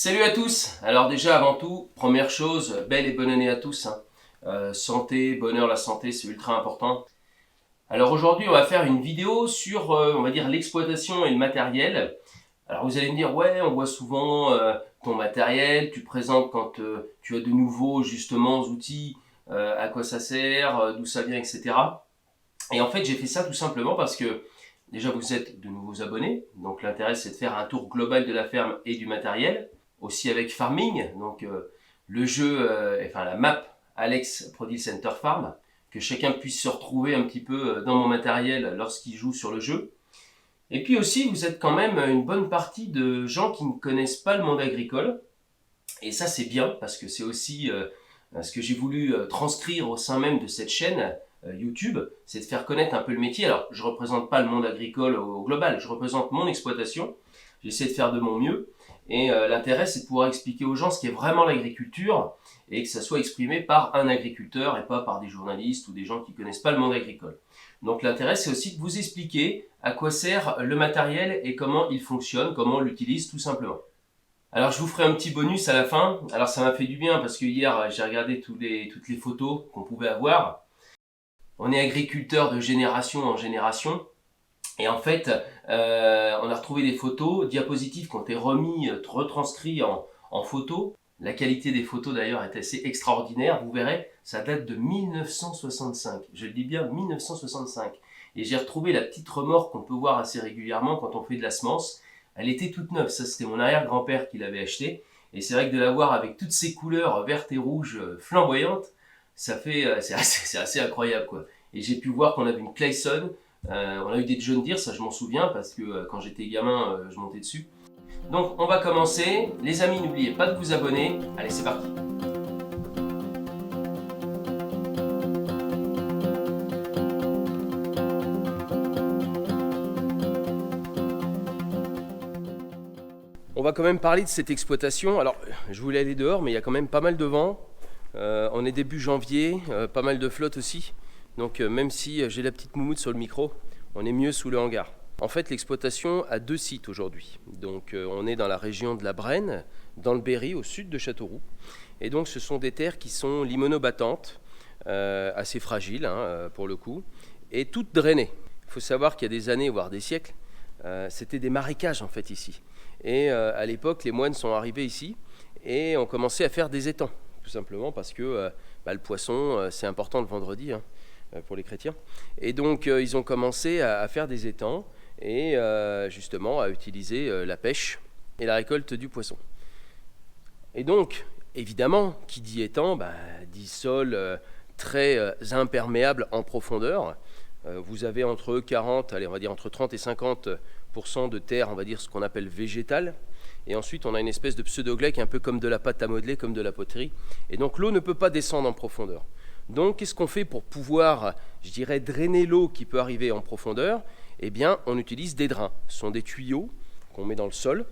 Salut à tous. Alors déjà avant tout, première chose, belle et bonne année à tous, hein. Santé, bonheur, la santé, c'est ultra important. Alors aujourd'hui, on va faire une vidéo sur, on va dire, l'exploitation et le matériel. Alors vous allez me dire, ouais, on voit souvent ton matériel, tu présentes quand tu as de nouveaux justement outils, à quoi ça sert, d'où ça vient, etc. Et en fait, j'ai fait ça tout simplement parce que déjà vous êtes de nouveaux abonnés, donc l'intérêt c'est de faire un tour global de la ferme et du matériel, aussi avec Farming, donc le jeu, enfin la map Alex Produce Center Farm, que chacun puisse se retrouver un petit peu dans mon matériel lorsqu'il joue sur le jeu. Et puis aussi, vous êtes quand même une bonne partie de gens qui ne connaissent pas le monde agricole, et ça c'est bien parce que c'est aussi ce que j'ai voulu transcrire au sein même de cette chaîne YouTube, c'est de faire connaître un peu le métier. Alors je représente pas le monde agricole au global, je représente mon exploitation, j'essaie de faire de mon mieux, et l'intérêt c'est de pouvoir expliquer aux gens ce qu'est vraiment l'agriculture, et que ça soit exprimé par un agriculteur et pas par des journalistes ou des gens qui connaissent pas le monde agricole. Donc l'intérêt c'est aussi de vous expliquer à quoi sert le matériel et comment il fonctionne, comment on l'utilise tout simplement. Alors je vous ferai un petit bonus à la fin. Alors ça m'a fait du bien parce que hier j'ai regardé toutes les photos qu'on pouvait avoir. On est agriculteur de génération en génération. Et en fait, on a retrouvé des photos, diapositives qui ont été retranscrits en photos. La qualité des photos d'ailleurs est assez extraordinaire. Vous verrez, ça date de 1965. Je le dis bien, 1965. Et j'ai retrouvé la petite remorque qu'on peut voir assez régulièrement quand on fait de la semence. Elle était toute neuve. Ça, c'était mon arrière-grand-père qui l'avait achetée. Et c'est vrai que de la voir avec toutes ces couleurs vertes et rouges flamboyantes, c'est assez incroyable, quoi. Et j'ai pu voir qu'on avait une Clayson. On a eu des John Deere, ça je m'en souviens parce que quand j'étais gamin, je montais dessus. Donc on va commencer. Les amis, n'oubliez pas de vous abonner. Allez, c'est parti. On va quand même parler de cette exploitation. Alors, je voulais aller dehors, mais il y a quand même pas mal de vent. On est début janvier, pas mal de flotte aussi. Donc même si j'ai la petite moumoute sur le micro, on est mieux sous le hangar. En fait, l'exploitation a deux sites aujourd'hui. Donc on est dans la région de la Brenne, dans le Berry, au sud de Châteauroux. Et donc ce sont des terres qui sont limono-battantes, assez fragiles pour le coup, et toutes drainées. Il faut savoir qu'il y a des années, voire des siècles, c'était des marécages en fait ici. Et à l'époque, les moines sont arrivés ici et ont commencé à faire des étangs, tout simplement parce que le poisson, c'est important le vendredi pour les chrétiens. Et donc, ils ont commencé à faire des étangs et justement à utiliser la pêche et la récolte du poisson. Et donc, évidemment, qui dit étang, dit sol très imperméable en profondeur. Vous avez entre 40, allez, on va dire entre 30 et 50% de terre, on va dire ce qu'on appelle végétale. Et ensuite, on a une espèce de pseudo-gleck, un peu comme de la pâte à modeler, comme de la poterie. Et donc, l'eau ne peut pas descendre en profondeur. Donc, qu'est-ce qu'on fait pour pouvoir, je dirais, drainer l'eau qui peut arriver en profondeur? Eh bien, on utilise des drains. Ce sont des tuyaux qu'on met dans le sol,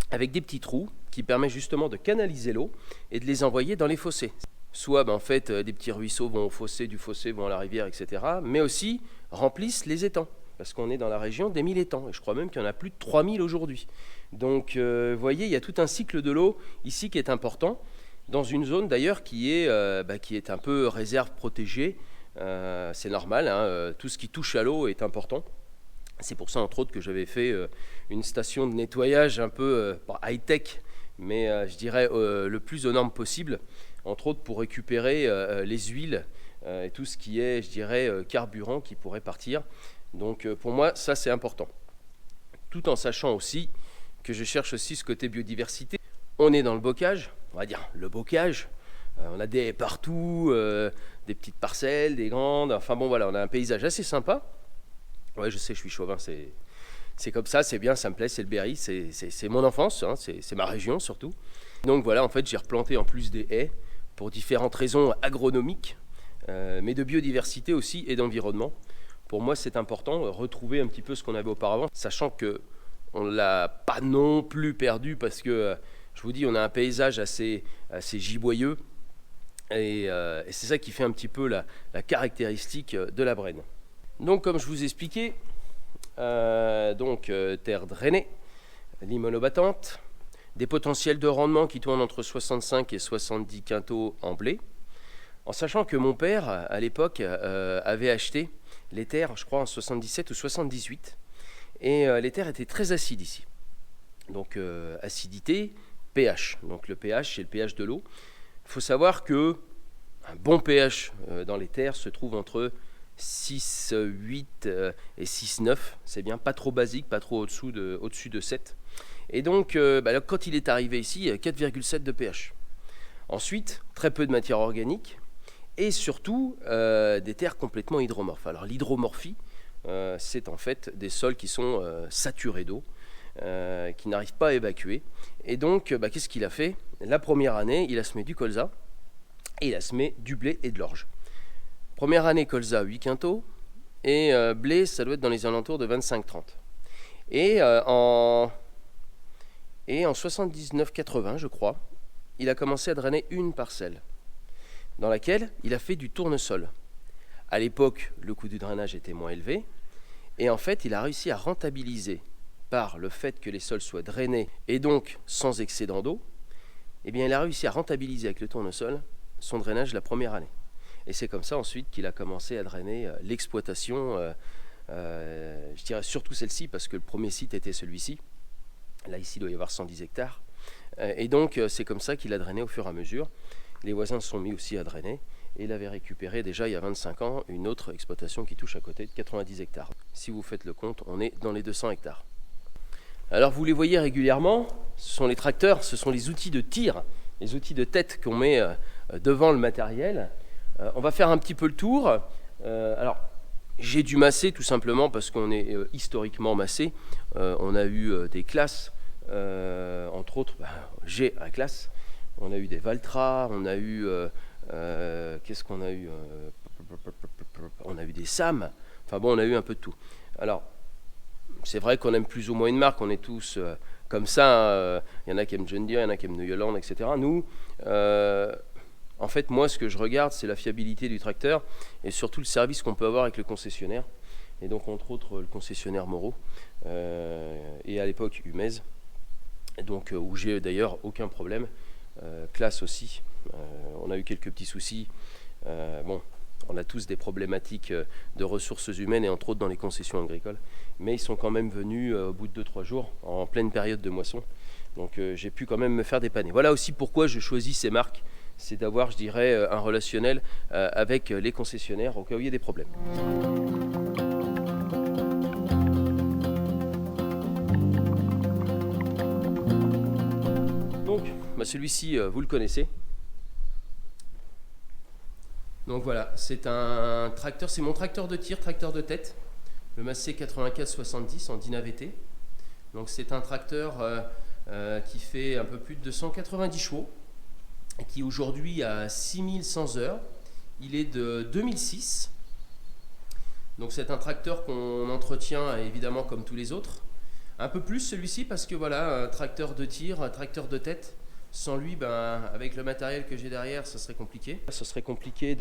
avec des petits trous qui permettent justement de canaliser l'eau et de les envoyer dans les fossés. Soit en fait des petits ruisseaux vont au fossé, du fossé vont à la rivière, etc. Mais aussi remplissent les étangs, parce qu'on est dans la région des 1000 étangs, et je crois même qu'il y en a plus de 3000 aujourd'hui. Donc vous voyez, il y a tout un cycle de l'eau ici qui est important, dans une zone d'ailleurs qui est un peu réserve protégée. C'est normal, tout ce qui touche à l'eau est important. C'est pour ça entre autres que j'avais fait une station de nettoyage un peu high-tech, mais je dirais le plus aux normes possible, entre autres pour récupérer les huiles et tout ce qui est, je dirais, carburant qui pourrait partir. Donc pour moi, ça c'est important. Tout en sachant aussi que je cherche aussi ce côté biodiversité. On est dans le bocage, on va dire le bocage. On a des haies partout, des petites parcelles, des grandes. Enfin bon, voilà, on a un paysage assez sympa. Ouais, je sais, je suis chauvin, c'est comme ça, c'est bien, ça me plaît, c'est le Berry, c'est mon enfance, c'est ma région surtout. Donc voilà, en fait, j'ai replanté en plus des haies pour différentes raisons agronomiques, mais de biodiversité aussi et d'environnement. Pour moi, c'est important, retrouver un petit peu ce qu'on avait auparavant, sachant qu'on ne l'a pas non plus perdu parce que, je vous dis, on a un paysage assez giboyeux et c'est ça qui fait un petit peu la caractéristique de la Brenne. Donc, comme je vous expliquais, terre drainée, limono-battante, des potentiels de rendement qui tournent entre 65 et 70 quintaux en blé, en sachant que mon père, à l'époque, avait acheté les terres, je crois en 77 ou 78, et les terres étaient très acides ici. Donc acidité, pH. Donc le pH, c'est le pH de l'eau. Il faut savoir que un bon pH dans les terres se trouve entre 6, 8 et 6, 9. C'est bien, pas trop basique, pas trop au-dessus de 7. Et donc, quand il est arrivé ici, 4,7 de pH. Ensuite, très peu de matière organique et surtout des terres complètement hydromorphes. Alors l'hydromorphie, c'est en fait des sols qui sont saturés d'eau, qui n'arrivent pas à évacuer. Et donc, qu'est-ce qu'il a fait? La première année, il a semé du colza et il a semé du blé et de l'orge. Première année, colza 8 quintaux et blé, ça doit être dans les alentours de 25-30. Et en 79-80, je crois, il a commencé à drainer une parcelle dans laquelle il a fait du tournesol. À l'époque, le coût du drainage était moins élevé et en fait, il a réussi à rentabiliser par le fait que les sols soient drainés et donc sans excédent d'eau. Eh bien, il a réussi à rentabiliser avec le tournesol son drainage la première année. Et c'est comme ça ensuite qu'il a commencé à drainer l'exploitation, je dirais surtout celle-ci parce que le premier site était celui-ci. Là, ici, il doit y avoir 110 hectares. Et donc, c'est comme ça qu'il a drainé au fur et à mesure. Les voisins se sont mis aussi à drainer. Et il avait récupéré déjà il y a 25 ans une autre exploitation qui touche à côté de 90 hectares. Si vous faites le compte, on est dans les 200 hectares. Alors, vous les voyez régulièrement, ce sont les tracteurs, ce sont les outils de tir, les outils de tête qu'on met devant le matériel. On va faire un petit peu le tour. Alors, j'ai dû masser tout simplement parce qu'on est historiquement massé. On a eu des classes, entre autres, j'ai un classe. On a eu des Valtra, on a eu, qu'est-ce qu'on a eu on a eu des SAM. Enfin bon, on a eu un peu de tout. Alors, c'est vrai qu'on aime plus ou moins une marque, on est tous comme ça. Il y en a qui aiment John Deere, il y en a qui aiment New Holland, etc. Nous, en fait, moi, ce que je regarde, c'est la fiabilité du tracteur et surtout le service qu'on peut avoir avec le concessionnaire. Et donc, entre autres, le concessionnaire Moreau et à l'époque Humez, donc où j'ai d'ailleurs aucun problème. Classe aussi. On a eu quelques petits soucis. On a tous des problématiques de ressources humaines et entre autres dans les concessions agricoles. Mais ils sont quand même venus au bout de 2-3 jours, en pleine période de moisson. Donc j'ai pu quand même me faire dépanner. Voilà aussi pourquoi je choisis ces marques. C'est d'avoir, je dirais, un relationnel avec les concessionnaires au cas où il y a des problèmes. Donc, celui-ci, vous le connaissez. Donc voilà, c'est un tracteur, c'est mon tracteur de tir, tracteur de tête, le Massey 8470 en Dyna VT. Donc c'est un tracteur qui fait un peu plus de 290 chevaux, qui aujourd'hui a 6100 heures. Il est de 2006. Donc c'est un tracteur qu'on entretient évidemment comme tous les autres. Un peu plus celui-ci parce que voilà, un tracteur de tir, un tracteur de tête. Sans lui, avec le matériel que j'ai derrière, ça serait compliqué. Ce serait compliqué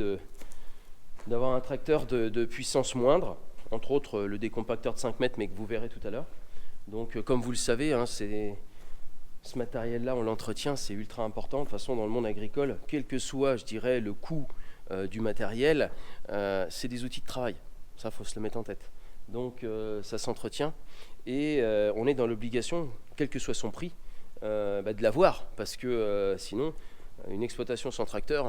d'avoir un tracteur de puissance moindre, entre autres le décompacteur de 5 mètres, mais que vous verrez tout à l'heure. Donc comme vous le savez, ce matériel-là, on l'entretient, c'est ultra important. De toute façon, dans le monde agricole, quel que soit, je dirais, le coût du matériel, c'est des outils de travail. Ça, il faut se le mettre en tête. Donc ça s'entretient et on est dans l'obligation, quel que soit son prix, de l'avoir, parce que sinon, une exploitation sans tracteur,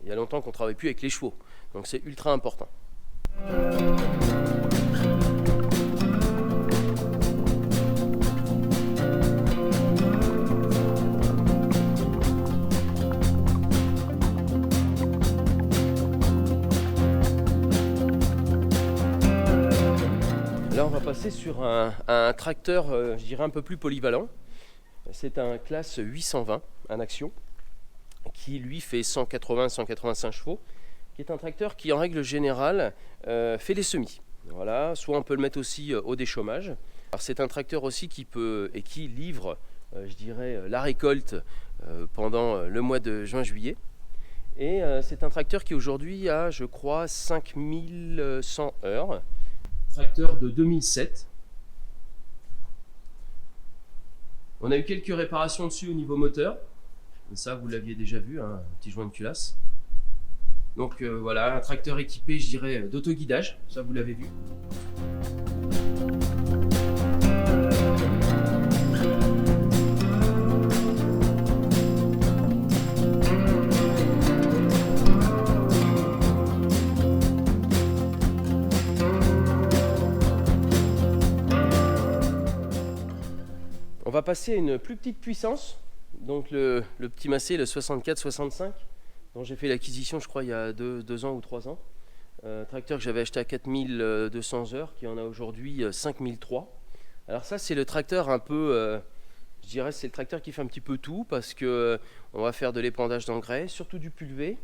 il y a longtemps qu'on ne travaille plus avec les chevaux. Donc c'est ultra important. Là, on va passer sur un tracteur, je dirais, un peu plus polyvalent. C'est un classe 820, un Action, qui lui fait 180-185 chevaux, qui est un tracteur qui en règle générale fait les semis. Voilà, soit on peut le mettre aussi au déchômage. Alors c'est un tracteur aussi qui peut et qui livre, je dirais, la récolte pendant le mois de juin-juillet. Et c'est un tracteur qui aujourd'hui a, je crois, 5100 heures. Tracteur de 2007. On a eu quelques réparations dessus au niveau moteur. Ça, vous l'aviez déjà vu, hein, un petit joint de culasse. Donc voilà, un tracteur équipé, je dirais, d'autoguidage. Ça, vous l'avez vu. On va passer à une plus petite puissance. Donc le petit Massey, le 64-65, dont j'ai fait l'acquisition, je crois, il y a 2 ans ou 3 ans. Tracteur que j'avais acheté à 4200 heures, qui en a aujourd'hui 5003. Alors ça, c'est le tracteur un peu, je dirais, c'est le tracteur qui fait un petit peu tout, parce que on va faire de l'épandage d'engrais, surtout du pulvé,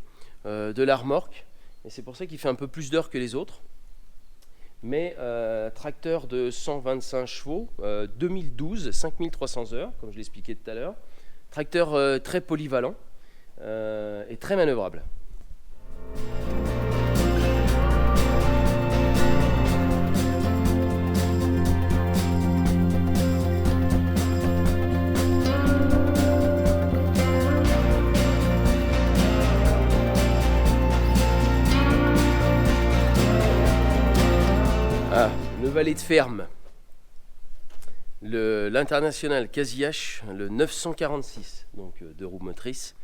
de la remorque, et c'est pour ça qu'il fait un peu plus d'heures que les autres. Mais tracteur de 125 chevaux, 2012, 5300 heures, comme je l'expliquais tout à l'heure. Tracteur très polyvalent et très manœuvrable. Ah, le valet de ferme. L'international Casillac, le 946, donc 2 roues motrices.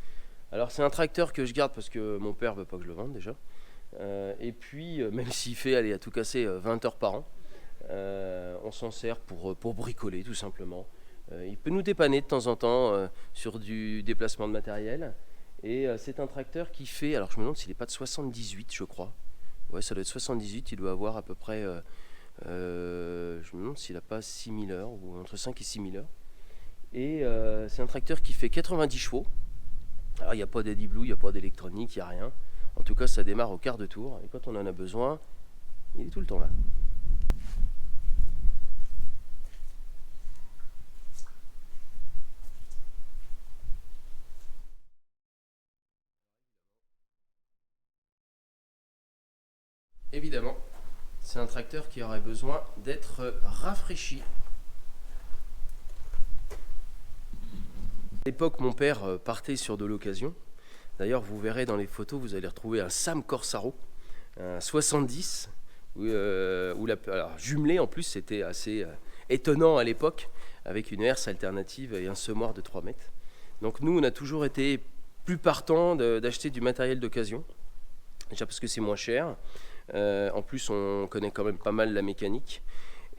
Alors c'est un tracteur que je garde parce que mon père veut pas que je le vende déjà. Et puis même s'il fait, allez, à tout casser 20 heures par an, on s'en sert pour bricoler tout simplement. Il peut nous dépanner de temps en temps sur du déplacement de matériel. Et c'est un tracteur qui fait, alors je me demande s'il n'est pas de 78 je crois. Ouais, ça doit être 78, il doit avoir à peu près... je me demande s'il n'a pas 6000 heures ou entre 5 et 6000 heures. Et c'est un tracteur qui fait 90 chevaux. Alors il n'y a pas d'Eddie Blue, il n'y a pas d'électronique, il n'y a rien. En tout cas, ça démarre au quart de tour. Et quand on en a besoin, il est tout le temps là. Évidemment, c'est un tracteur qui aurait besoin d'être rafraîchi. À l'époque, mon père partait sur de l'occasion. D'ailleurs, vous verrez dans les photos, vous allez retrouver un Sam Corsaro, un 70, alors, jumelé en plus, c'était assez étonnant à l'époque, avec une herse alternative et un semoir de 3 mètres. Donc nous, on a toujours été plus partant d'acheter du matériel d'occasion, déjà parce que c'est moins cher. En plus, on connaît quand même pas mal la mécanique.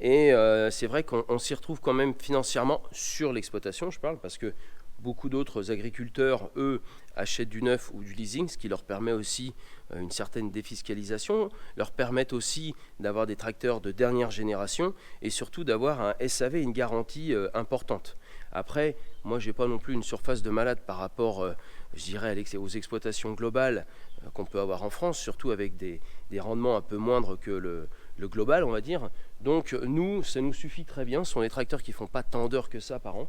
Et c'est vrai qu'on s'y retrouve quand même financièrement sur l'exploitation, je parle, parce que beaucoup d'autres agriculteurs, eux, achètent du neuf ou du leasing, ce qui leur permet aussi une certaine défiscalisation, leur permettent aussi d'avoir des tracteurs de dernière génération et surtout d'avoir un SAV, une garantie importante. Après, moi, je n'ai pas non plus une surface de malade par rapport, je dirais, aux exploitations globales qu'on peut avoir en France, surtout avec des rendements un peu moindres que le global, on va dire. Donc, nous, ça nous suffit très bien. Ce sont des tracteurs qui ne font pas tant d'heures que ça par an.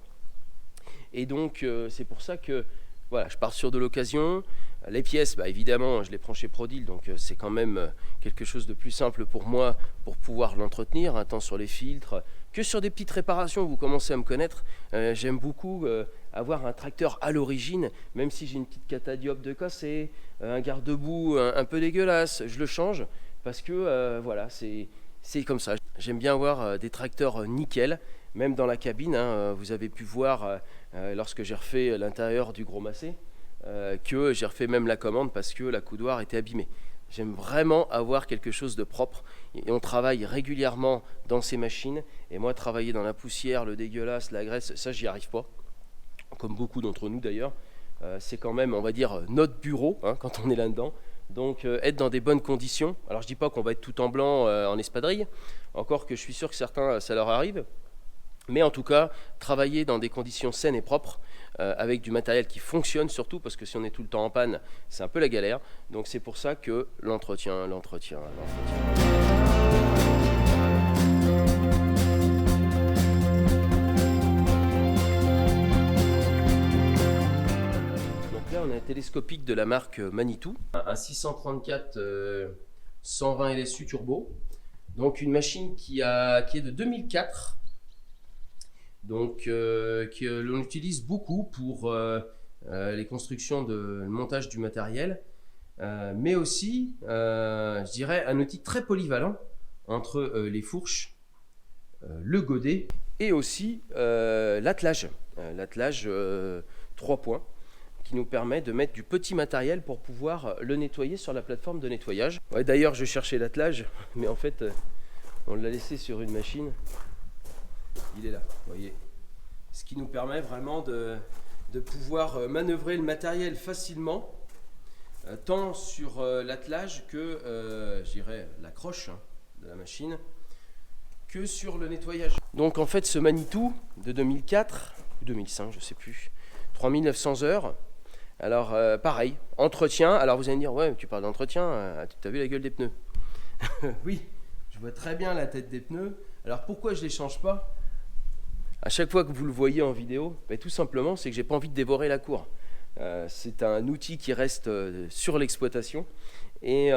Et donc, c'est pour ça que voilà, je pars sur de l'occasion. Les pièces, bah, évidemment, je les prends chez Prodil, donc c'est quand même quelque chose de plus simple pour moi pour pouvoir l'entretenir, hein, tant sur les filtres que sur des petites réparations. Vous commencez à me connaître. J'aime beaucoup avoir un tracteur à l'origine, même si j'ai une petite catadioptre de cassé, un garde-boue un peu dégueulasse, je le change parce que voilà, c'est comme ça. J'aime bien avoir des tracteurs nickel, même dans la cabine. Hein, vous avez pu voir lorsque j'ai refait l'intérieur du Gros Massey que j'ai refait même la commande parce que la coudoir était abîmée. J'aime vraiment avoir quelque chose de propre et on travaille régulièrement dans ces machines et moi travailler dans la poussière, le dégueulasse, la graisse, ça j'y arrive pas, comme beaucoup d'entre nous d'ailleurs. C'est quand même, on va dire, notre bureau hein, quand on est là-dedans. Donc être dans des bonnes conditions. Alors je dis pas qu'on va être tout en blanc en espadrille, encore que je suis sûr que certains ça leur arrive. Mais en tout cas, travailler dans des conditions saines et propres, avec du matériel qui fonctionne surtout, parce que si on est tout le temps en panne, c'est un peu la galère. Donc c'est pour ça que l'entretien. Donc là, on a un télescopique de la marque Manitou, un 634 120 LSU turbo. Donc une machine qui est de 2004. donc que l'on utilise beaucoup pour les constructions de montage du matériel, mais aussi, je dirais, un outil très polyvalent entre les fourches, le godet et aussi l'attelage. L'attelage 3 points qui nous permet de mettre du petit matériel pour pouvoir le nettoyer sur la plateforme de nettoyage. Ouais, d'ailleurs, je cherchais l'attelage, mais en fait, on l'a laissé sur une machine. Il est là, vous voyez. Ce qui nous permet vraiment de pouvoir manœuvrer le matériel facilement, tant sur l'attelage que, je dirais, la croche de la machine, que sur le nettoyage. Donc en fait, ce Manitou de 2004 ou 2005, je ne sais plus, 3900 heures. Alors pareil, entretien. Alors vous allez me dire, ouais, tu parles d'entretien, tu as vu la gueule des pneus? Oui, je vois très bien la tête des pneus. Alors pourquoi je ne les change pas à chaque fois que vous le voyez en vidéo? Tout simplement, c'est que j'ai pas envie de dévorer la cour. C'est un outil qui reste sur l'exploitation. Et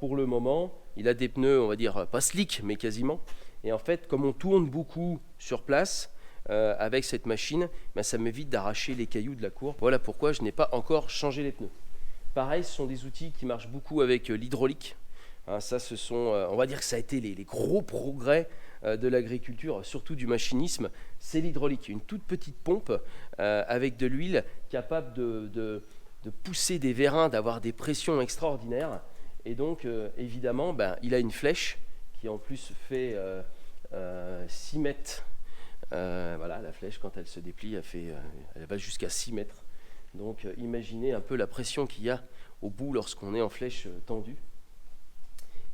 pour le moment, il a des pneus, on va dire, pas slick, mais quasiment. Et en fait, comme on tourne beaucoup sur place, avec cette machine, ça m'évite d'arracher les cailloux de la cour. Voilà pourquoi je n'ai pas encore changé les pneus. Pareil, ce sont des outils qui marchent beaucoup avec l'hydraulique. Ça, ce sont, on va dire que ça a été les gros progrès de l'agriculture, surtout du machinisme. C'est l'hydraulique, une toute petite pompe avec de l'huile capable de pousser des vérins, d'avoir des pressions extraordinaires. Et donc, évidemment, il a une flèche qui en plus fait 6 mètres. Voilà, la flèche, quand elle se déplie, elle va jusqu'à 6 mètres. Donc imaginez un peu la pression qu'il y a au bout lorsqu'on est en flèche tendue.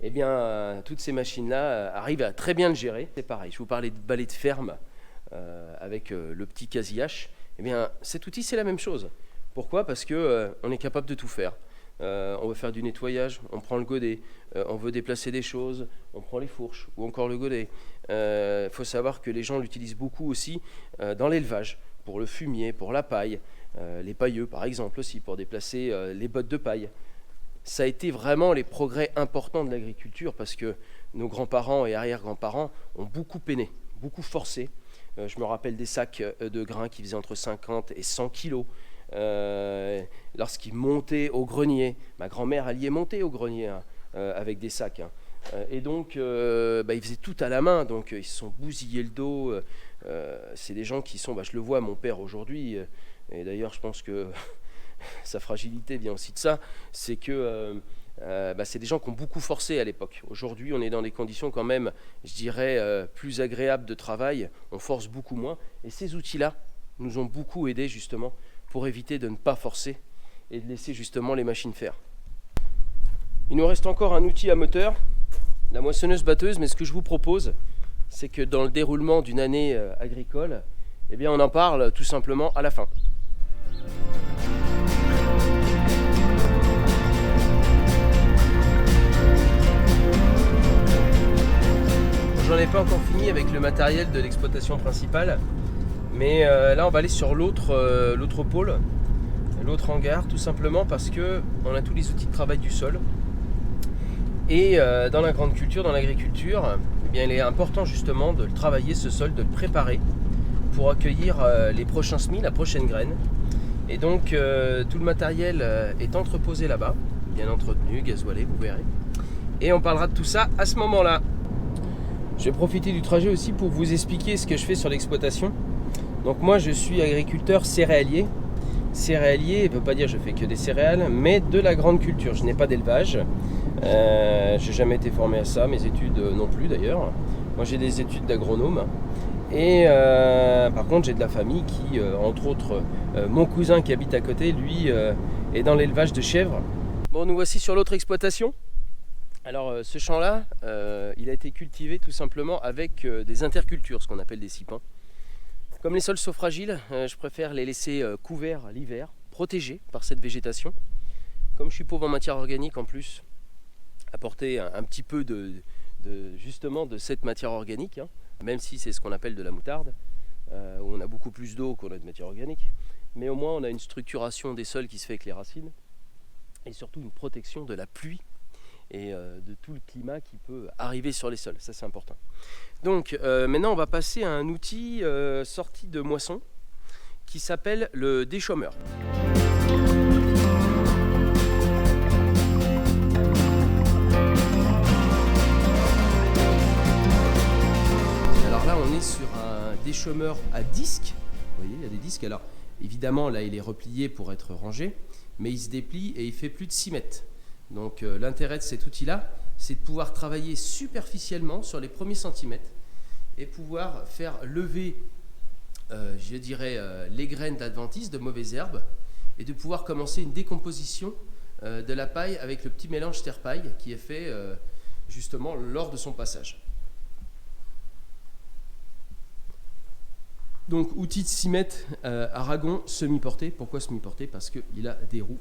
Eh bien, toutes ces machines-là arrivent à très bien le gérer. C'est pareil, je vous parlais de balai de ferme avec le petit quasi-hache. Eh bien, cet outil, c'est la même chose. Pourquoi? Parce qu'on est capable de tout faire. On veut faire du nettoyage, on prend le godet, on veut déplacer des choses, on prend les fourches ou encore le godet. Il faut savoir que les gens l'utilisent beaucoup aussi dans l'élevage, pour le fumier, pour la paille, les pailleux par exemple aussi, pour déplacer les bottes de paille. Ça a été vraiment les progrès importants de l'agriculture parce que nos grands-parents et arrière-grands-parents ont beaucoup peiné, beaucoup forcé. Je me rappelle des sacs de grains qui faisaient entre 50 et 100 kilos. Lorsqu'ils montaient au grenier, ma grand-mère elle y est montée au grenier avec des sacs. Et donc ils faisaient tout à la main, donc ils se sont bousillés le dos. C'est des gens qui sont, je le vois, mon père aujourd'hui, et d'ailleurs je pense que sa fragilité vient aussi de ça, c'est que c'est des gens qui ont beaucoup forcé à l'époque. Aujourd'hui on est dans des conditions quand même, je dirais, plus agréables de travail, on force beaucoup moins, et ces outils-là nous ont beaucoup aidés justement pour éviter de ne pas forcer et de laisser justement les machines faire. Il nous reste encore un outil à moteur, la moissonneuse-batteuse, mais ce que je vous propose, c'est que dans le déroulement d'une année agricole, on en parle tout simplement à la fin. J'en ai pas encore fini avec le matériel de l'exploitation principale, mais là on va aller sur l'autre pôle, l'autre hangar, tout simplement parce qu'on a tous les outils de travail du sol. Et dans la grande culture, dans l'agriculture, il est important justement de travailler ce sol, de le préparer pour accueillir les prochains semis, la prochaine graine. Et donc tout le matériel est entreposé là-bas, bien entretenu, gasoilé, vous verrez. Et on parlera de tout ça à ce moment-là. Je vais profiter du trajet aussi pour vous expliquer ce que je fais sur l'exploitation. Donc moi je suis agriculteur céréalier. Céréalier, ne veut pas dire je fais que des céréales, mais de la grande culture. Je n'ai pas d'élevage. Je n'ai jamais été formé à ça, mes études non plus d'ailleurs. Moi j'ai des études d'agronome. Et par contre j'ai de la famille qui, entre autres, mon cousin qui habite à côté, lui, est dans l'élevage de chèvres. Bon, nous voici sur l'autre exploitation. Alors ce champ-là, il a été cultivé tout simplement avec des intercultures, ce qu'on appelle des sipins. Comme les sols sont fragiles, je préfère les laisser couverts l'hiver, protégés par cette végétation. Comme je suis pauvre en matière organique en plus, apporter un petit peu justement de cette matière organique, même si c'est ce qu'on appelle de la moutarde, où on a beaucoup plus d'eau qu'on a de matière organique. Mais au moins on a une structuration des sols qui se fait avec les racines, et surtout une protection de la pluie et de tout le climat qui peut arriver sur les sols. Ça, c'est important. Donc maintenant, on va passer à un outil sorti de moisson qui s'appelle le déchaumeur. Alors là, on est sur un déchaumeur à disque. Vous voyez, il y a des disques. Alors évidemment, là, il est replié pour être rangé, mais il se déplie et il fait plus de 6 mètres. Donc l'intérêt de cet outil-là, c'est de pouvoir travailler superficiellement sur les premiers centimètres et pouvoir faire lever, je dirais, les graines d'adventice, de mauvaises herbes, et de pouvoir commencer une décomposition de la paille avec le petit mélange terre-paille qui est fait justement lors de son passage. Donc outil de 6 mètres Aragon semi-porté. Pourquoi semi-porté? Parce qu'il a des roues,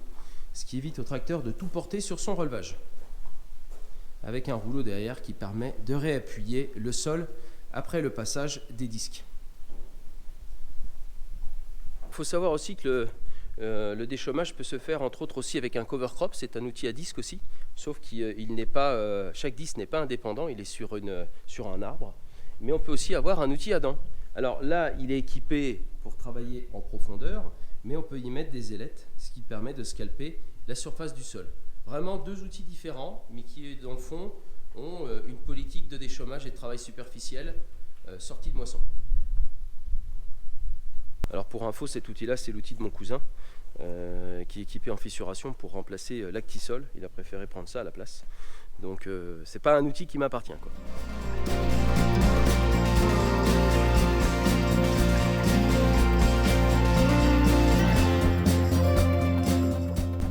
ce qui évite au tracteur de tout porter sur son relevage, avec un rouleau derrière qui permet de réappuyer le sol après le passage des disques. Il faut savoir aussi que le déchaumage peut se faire entre autres aussi avec un cover crop. C'est un outil à disque aussi, sauf qu'il n'est pas, chaque disque n'est pas indépendant, il est sur un arbre. Mais on peut aussi avoir un outil à dents. Alors là, il est équipé pour travailler en profondeur, mais on peut y mettre des ailettes, ce qui permet de scalper la surface du sol. Vraiment deux outils différents, mais qui, dans le fond, ont une politique de déchaumage et de travail superficiel sortie de moisson. Alors pour info, cet outil-là, c'est l'outil de mon cousin, qui est équipé en fissuration pour remplacer l'Actisol. Il a préféré prendre ça à la place. Donc c'est pas un outil qui m'appartient, quoi.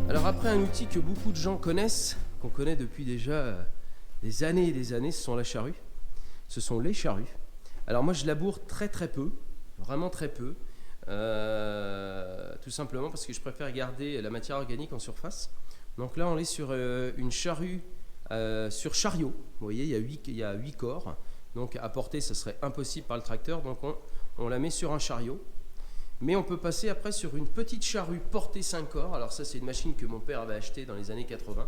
Alors après, un outil que beaucoup de gens connaissent, qu'on connaît depuis déjà des années et des années, ce sont la charrue. Ce sont les charrues. Alors moi, je laboure très peu, vraiment très peu, tout simplement parce que je préfère garder la matière organique en surface. Donc là, on est sur une charrue sur chariot. Vous voyez, il y a 8 corps. Donc à porter, ce serait impossible par le tracteur. Donc on la met sur un chariot. Mais on peut passer après sur une petite charrue portée 5 corps. Alors ça, c'est une machine que mon père avait achetée dans les années 80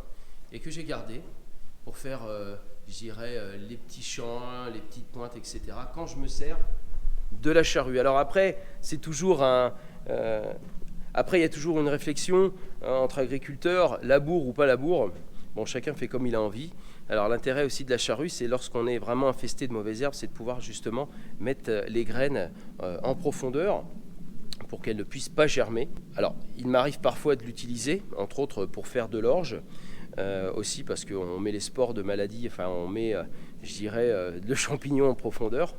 et que j'ai gardée pour faire, je dirais, les petits champs, les petites pointes, etc. quand je me sers de la charrue. Alors après, c'est toujours après, il y a toujours une réflexion entre agriculteurs, labour ou pas labour. Bon, chacun fait comme il a envie. Alors l'intérêt aussi de la charrue, c'est lorsqu'on est vraiment infesté de mauvaises herbes, c'est de pouvoir justement mettre les graines en profondeur pour qu'elles ne puissent pas germer. Alors, il m'arrive parfois de l'utiliser, entre autres pour faire de l'orge, aussi parce qu'on met les spores de maladies, enfin on met, je dirais, le champignon en profondeur.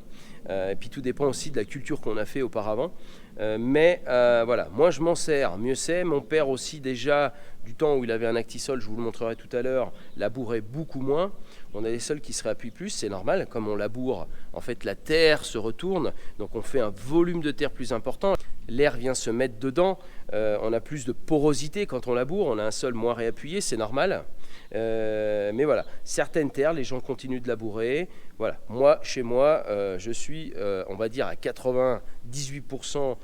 Et puis tout dépend aussi de la culture qu'on a fait auparavant. Mais voilà, moi je m'en sers, mieux c'est. Mon père aussi déjà, du temps où il avait un Actisol, je vous le montrerai tout à l'heure, labourait beaucoup moins. On a des sols qui se réappuient plus, c'est normal. Comme on laboure, en fait la terre se retourne, donc on fait un volume de terre plus important. L'air vient se mettre dedans, on a plus de porosité quand on laboure, on a un sol moins réappuyé, c'est normal. Mais voilà, certaines terres, les gens continuent de labourer. Voilà, moi, chez moi, je suis, on va dire, à 98%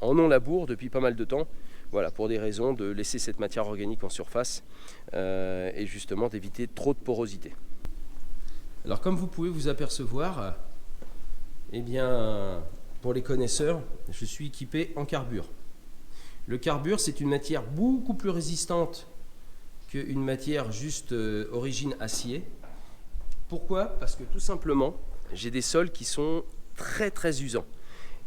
en non-labour depuis pas mal de temps. Voilà, pour des raisons de laisser cette matière organique en surface et justement d'éviter trop de porosité. Alors, comme vous pouvez vous apercevoir, eh bien, pour les connaisseurs, je suis équipé en carbure. Le carbure, c'est une matière beaucoup plus résistante qu'une matière juste origine acier. Pourquoi? Parce que tout simplement, j'ai des sols qui sont très usants.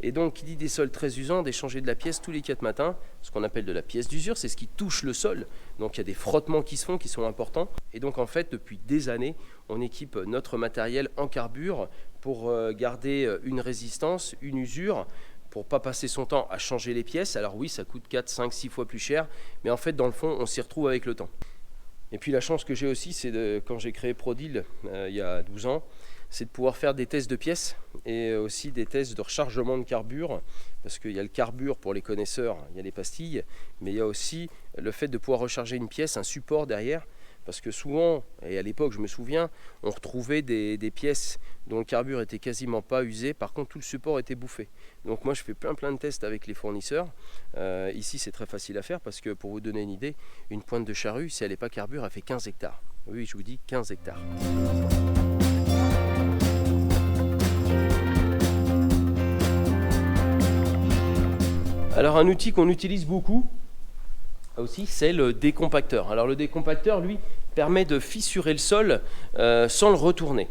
Et donc, qui dit des sols très usants, d'échanger de la pièce tous les 4 matins, ce qu'on appelle de la pièce d'usure, c'est ce qui touche le sol. Donc, il y a des frottements qui se font, qui sont importants. Et donc, en fait, depuis des années, on équipe notre matériel en carbure pour garder une résistance, une usure, pour ne pas passer son temps à changer les pièces. Alors oui, ça coûte 4, 5, 6 fois plus cher, mais en fait, dans le fond, on s'y retrouve avec le temps. Et puis la chance que j'ai aussi, c'est quand j'ai créé Prodil il y a 12 ans, c'est de pouvoir faire des tests de pièces et aussi des tests de rechargement de carbure, parce qu'il y a le carbure pour les connaisseurs, il y a les pastilles, mais il y a aussi le fait de pouvoir recharger une pièce, un support derrière, parce que souvent, et à l'époque je me souviens, on retrouvait des pièces dont le carbure était quasiment pas usé, par contre tout le support était bouffé. Donc moi je fais plein de tests avec les fournisseurs. Ici c'est très facile à faire parce que pour vous donner une idée, une pointe de charrue, si elle n'est pas carbure, elle fait 15 hectares. Oui, je vous dis 15 hectares. Alors un outil qu'on utilise beaucoup aussi, c'est le décompacteur. Alors le décompacteur, lui, permet de fissurer le sol sans le retourner.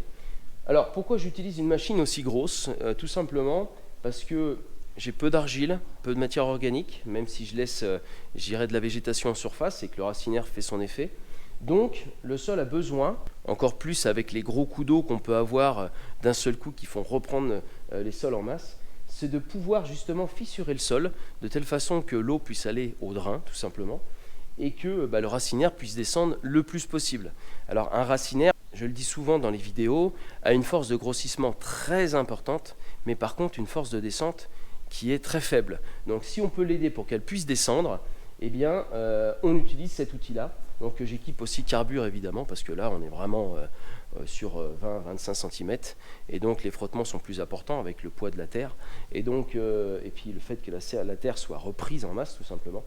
Alors pourquoi j'utilise une machine aussi grosse? Tout simplement parce que j'ai peu d'argile, peu de matière organique, même si je laisse, j'irai de la végétation en surface et que le racinaire fait son effet. Donc le sol a besoin, encore plus avec les gros coups d'eau qu'on peut avoir d'un seul coup qui font reprendre les sols en masse, c'est de pouvoir justement fissurer le sol de telle façon que l'eau puisse aller au drain tout simplement et que le racinaire puisse descendre le plus possible. Alors un racinaire, je le dis souvent dans les vidéos, a une force de grossissement très importante, mais par contre une force de descente qui est très faible. Donc si on peut l'aider pour qu'elle puisse descendre, eh bien on utilise cet outil-là. Donc j'équipe aussi carbure évidemment, parce que là on est vraiment sur 20-25 cm, et donc les frottements sont plus importants avec le poids de la terre, et donc et puis le fait que la terre soit reprise en masse tout simplement.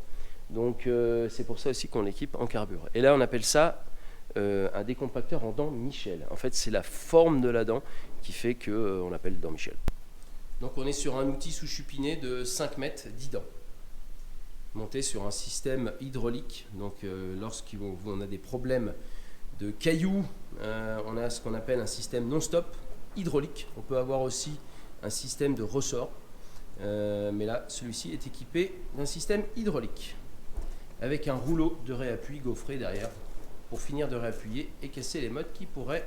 Donc c'est pour ça aussi qu'on l'équipe en carbure. Et là on appelle ça un décompacteur en dent Michel. En fait c'est la forme de la dent qui fait qu'on l'appelle dent Michel. Donc on est sur un outil sous chupiné de 5 mètres 10 dents, monté sur un système hydraulique. Donc lorsqu'on a des problèmes de cailloux, on a ce qu'on appelle un système non-stop hydraulique. On peut avoir aussi un système de ressort, mais là celui-ci est équipé d'un système hydraulique avec un rouleau de réappui gaufré derrière pour finir de réappuyer et casser les mottes qui pourraient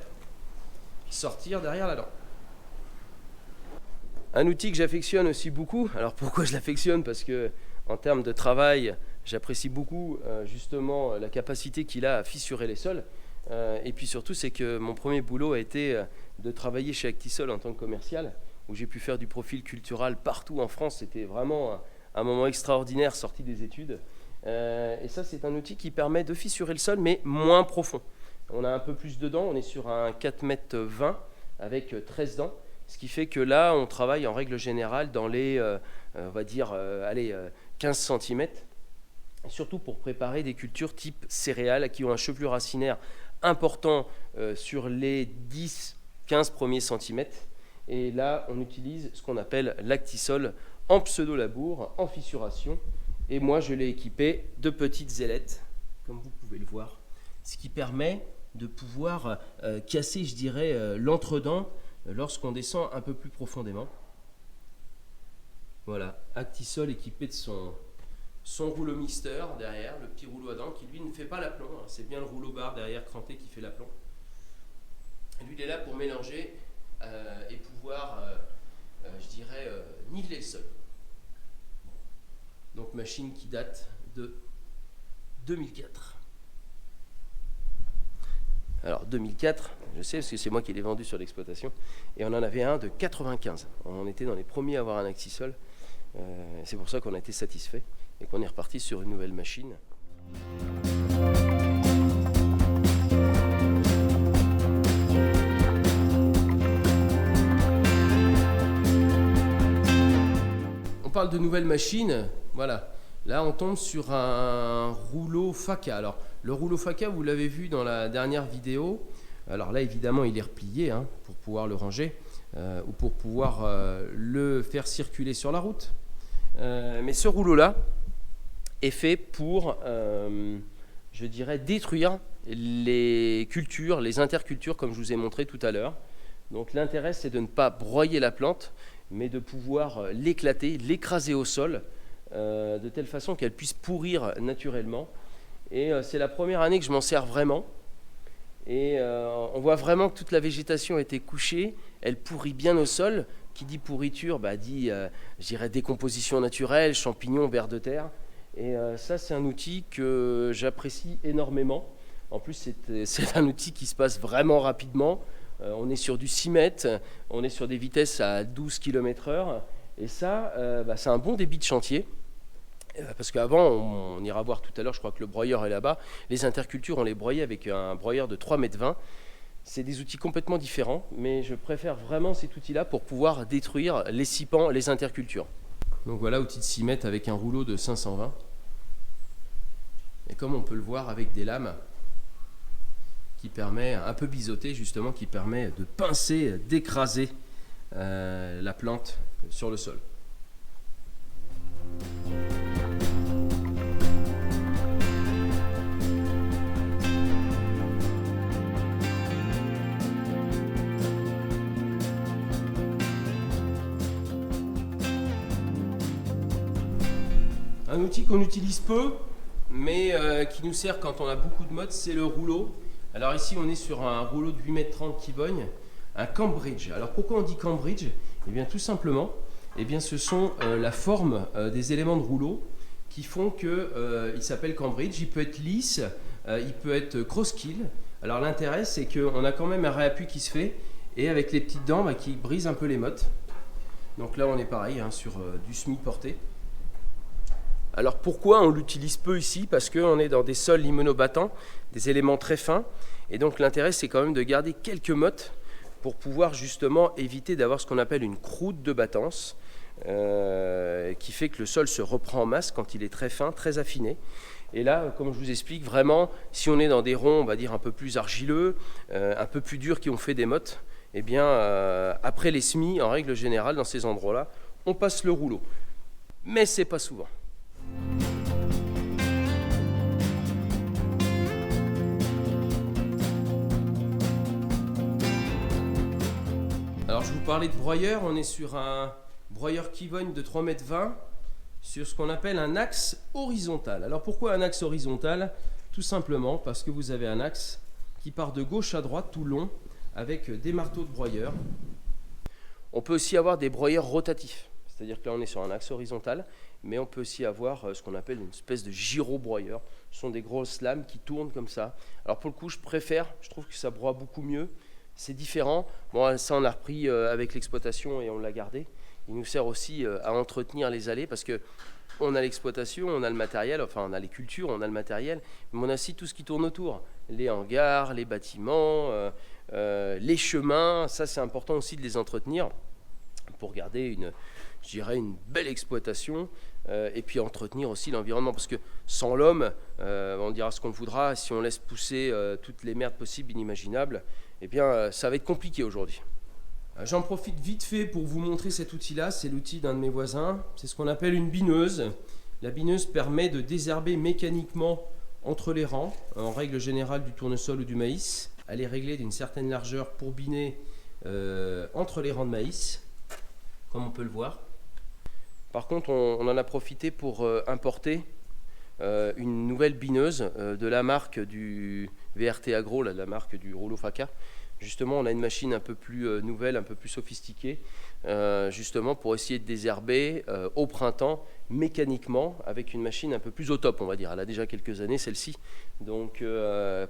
sortir derrière la dent. Un outil que j'affectionne aussi beaucoup. Alors pourquoi je l'affectionne? Parce que en termes de travail, j'apprécie beaucoup justement la capacité qu'il a à fissurer les sols. Et puis surtout, c'est que mon premier boulot a été de travailler chez Actisol en tant que commercial, où j'ai pu faire du profil cultural partout en France. C'était vraiment un moment extraordinaire sorti des études. Et ça, c'est un outil qui permet de fissurer le sol, mais moins profond. On a un peu plus de dents, on est sur un 4,20 m avec 13 dents. Ce qui fait que là, on travaille en règle générale dans les, on va dire, 15 cm, surtout pour préparer des cultures type céréales qui ont un chevelu racinaire important sur les 10-15 premiers centimètres. Et là, on utilise ce qu'on appelle l'Actisol en pseudo-labour, en fissuration. Et moi, je l'ai équipé de petites ailettes, comme vous pouvez le voir, ce qui permet de pouvoir casser, je dirais, l'entredent lorsqu'on descend un peu plus profondément. Voilà, Actisol équipé de son rouleau mixteur derrière, le petit rouleau à dents qui lui ne fait pas l'aplomb, hein. C'est bien le rouleau barre derrière cranté qui fait l'aplomb. Lui il est là pour mélanger et pouvoir, je dirais, niveler le sol. Donc machine qui date de 2004. Alors 2004, je sais parce que c'est moi qui l'ai vendu sur l'exploitation, et on en avait un de 95. On était dans les premiers à avoir un Actisol. C'est pour ça qu'on a été satisfait et qu'on est reparti sur une nouvelle machine. On parle de nouvelles machines, voilà. Là, on tombe sur un rouleau Faca. Alors, le rouleau Faca, vous l'avez vu dans la dernière vidéo. Alors là, évidemment, il est replié hein, pour pouvoir le ranger ou pour pouvoir le faire circuler sur la route. Mais ce rouleau-là est fait pour, je dirais, détruire les cultures, les intercultures, comme je vous ai montré tout à l'heure. Donc l'intérêt, c'est de ne pas broyer la plante, mais de pouvoir l'éclater, l'écraser au sol, de telle façon qu'elle puisse pourrir naturellement. Et c'est la première année que je m'en sers vraiment. Et on voit vraiment que toute la végétation a été couchée, elle pourrit bien au sol. Qui dit pourriture, dit, je dirais, décomposition naturelle, champignons, vers de terre. Et ça, c'est un outil que j'apprécie énormément. En plus, c'est un outil qui se passe vraiment rapidement. On est sur du 6 mètres, on est sur des vitesses à 12 km/h. Et ça, c'est un bon débit de chantier. Parce qu'avant, on ira voir tout à l'heure, je crois que le broyeur est là-bas. Les intercultures, on les broyait avec un broyeur de 3,20 m. C'est des outils complètement différents, mais je préfère vraiment cet outil-là pour pouvoir détruire les scippants, les intercultures. Donc voilà, outil de 6 mètres avec un rouleau de 520. Et comme on peut le voir avec des lames qui permet, un peu biseauté justement, qui permet de pincer, d'écraser la plante sur le sol. Un outil qu'on utilise peu, mais qui nous sert quand on a beaucoup de mottes, c'est le rouleau. Alors ici, on est sur un rouleau de 8,30 m Kivogne, un Cambridge. Alors pourquoi on dit Cambridge? Eh bien tout simplement, eh bien, ce sont la forme des éléments de rouleau qui font qu'il s'appelle Cambridge. Il peut être lisse, il peut être cross-kill. Alors l'intérêt, c'est qu'on a quand même un réappui qui se fait, et avec les petites dents qui brisent un peu les mottes. Donc là, on est pareil, hein, sur du semi-porté. Alors pourquoi on l'utilise peu ici? Parce qu'on est dans des sols limeno-battants, des éléments très fins, et donc l'intérêt c'est quand même de garder quelques mottes pour pouvoir justement éviter d'avoir ce qu'on appelle une croûte de battance, qui fait que le sol se reprend en masse quand il est très fin, très affiné. Et là, comme je vous explique, vraiment, si on est dans des ronds, on va dire un peu plus argileux, un peu plus durs qui ont fait des mottes, eh bien après les semis, en règle générale, dans ces endroits-là, on passe le rouleau. Mais c'est pas souvent. Alors je vous parlais de broyeur, on est sur un broyeur Kivogne de 3,20 m sur ce qu'on appelle un axe horizontal. Alors pourquoi un axe horizontal? Tout simplement parce que vous avez un axe qui part de gauche à droite tout le long avec des marteaux de broyeur. On peut aussi avoir des broyeurs rotatifs, c'est-à-dire que là on est sur un axe horizontal, mais on peut aussi avoir ce qu'on appelle une espèce de gyro-broyeur. Ce sont des grosses lames qui tournent comme ça. Alors pour le coup, je trouve que ça broie beaucoup mieux. C'est différent. Bon, ça on a repris avec l'exploitation et on l'a gardé. Il nous sert aussi à entretenir les allées parce que on a l'exploitation, on a le matériel, enfin on a les cultures, on a le matériel, mais on a aussi tout ce qui tourne autour. Les hangars, les bâtiments, les chemins, ça c'est important aussi de les entretenir pour garder je dirais une belle exploitation et puis entretenir aussi l'environnement parce que sans l'homme, on dira ce qu'on voudra, si on laisse pousser toutes les merdes possibles, inimaginables, eh bien ça va être compliqué aujourd'hui. J'en profite vite fait pour vous montrer cet outil-là, c'est l'outil d'un de mes voisins, c'est ce qu'on appelle une bineuse. La bineuse permet de désherber mécaniquement entre les rangs, en règle générale du tournesol ou du maïs. Elle est réglée d'une certaine largeur pour biner entre les rangs de maïs, comme on peut le voir. Par contre, on en a profité pour importer une nouvelle bineuse de la marque du VRT Agro, la marque du rouleau Faca. Justement, on a une machine un peu plus nouvelle, un peu plus sophistiquée, justement pour essayer de désherber au printemps mécaniquement avec une machine un peu plus au top, on va dire. Elle a déjà quelques années, celle-ci. Donc,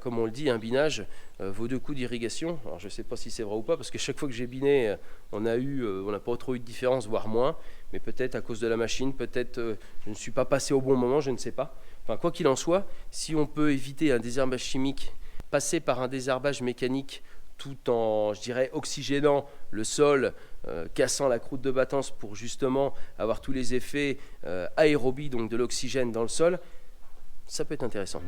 comme on le dit, un binage vaut 2 coups d'irrigation. Alors, je ne sais pas si c'est vrai ou pas, parce que chaque fois que j'ai biné, on n'a pas trop eu de différence, voire moins. Mais peut-être à cause de la machine, peut-être je ne suis pas passé au bon moment, je ne sais pas. Enfin, quoi qu'il en soit, si on peut éviter un désherbage chimique, passer par un désherbage mécanique, tout en, je dirais, oxygénant le sol, cassant la croûte de battance pour justement avoir tous les effets aérobie, donc de l'oxygène dans le sol, ça peut être intéressant.